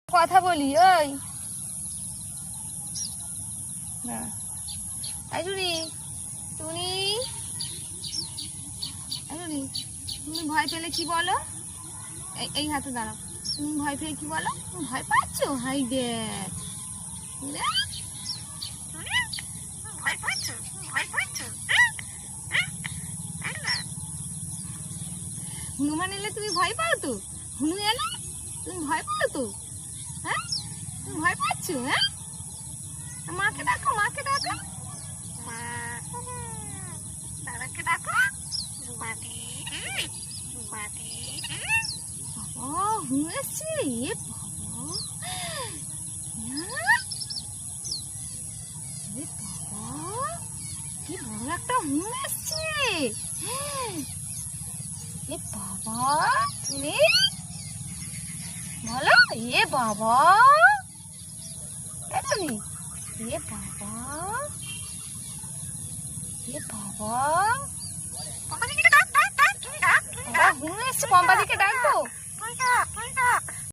কথা বলি ওই না আইজুরি টুনি আইজুরি তুমি ভয় পেলে কি বলো এই হাতে দাঁড়াও তুমি ভয় পেলে কি বলো তুমি ভয় পাচ্ছ হাই দেখ হনুমান এলে তুমি ভয় পাও তো হনু এলে তুমি ভয় পাও তো হ্যাঁ তুমি ভয় পাচ্ছ হ্যাঁ মাকে ডাকো দাদাকে ডাকো বাবা হনু এসছে এ বাবা কি বড় একটা হনু এসছে এ বাবা তুমি বলো এ বাবা তুমি এ বাবা হনু এসছে পম্পা দিকে ডাকবো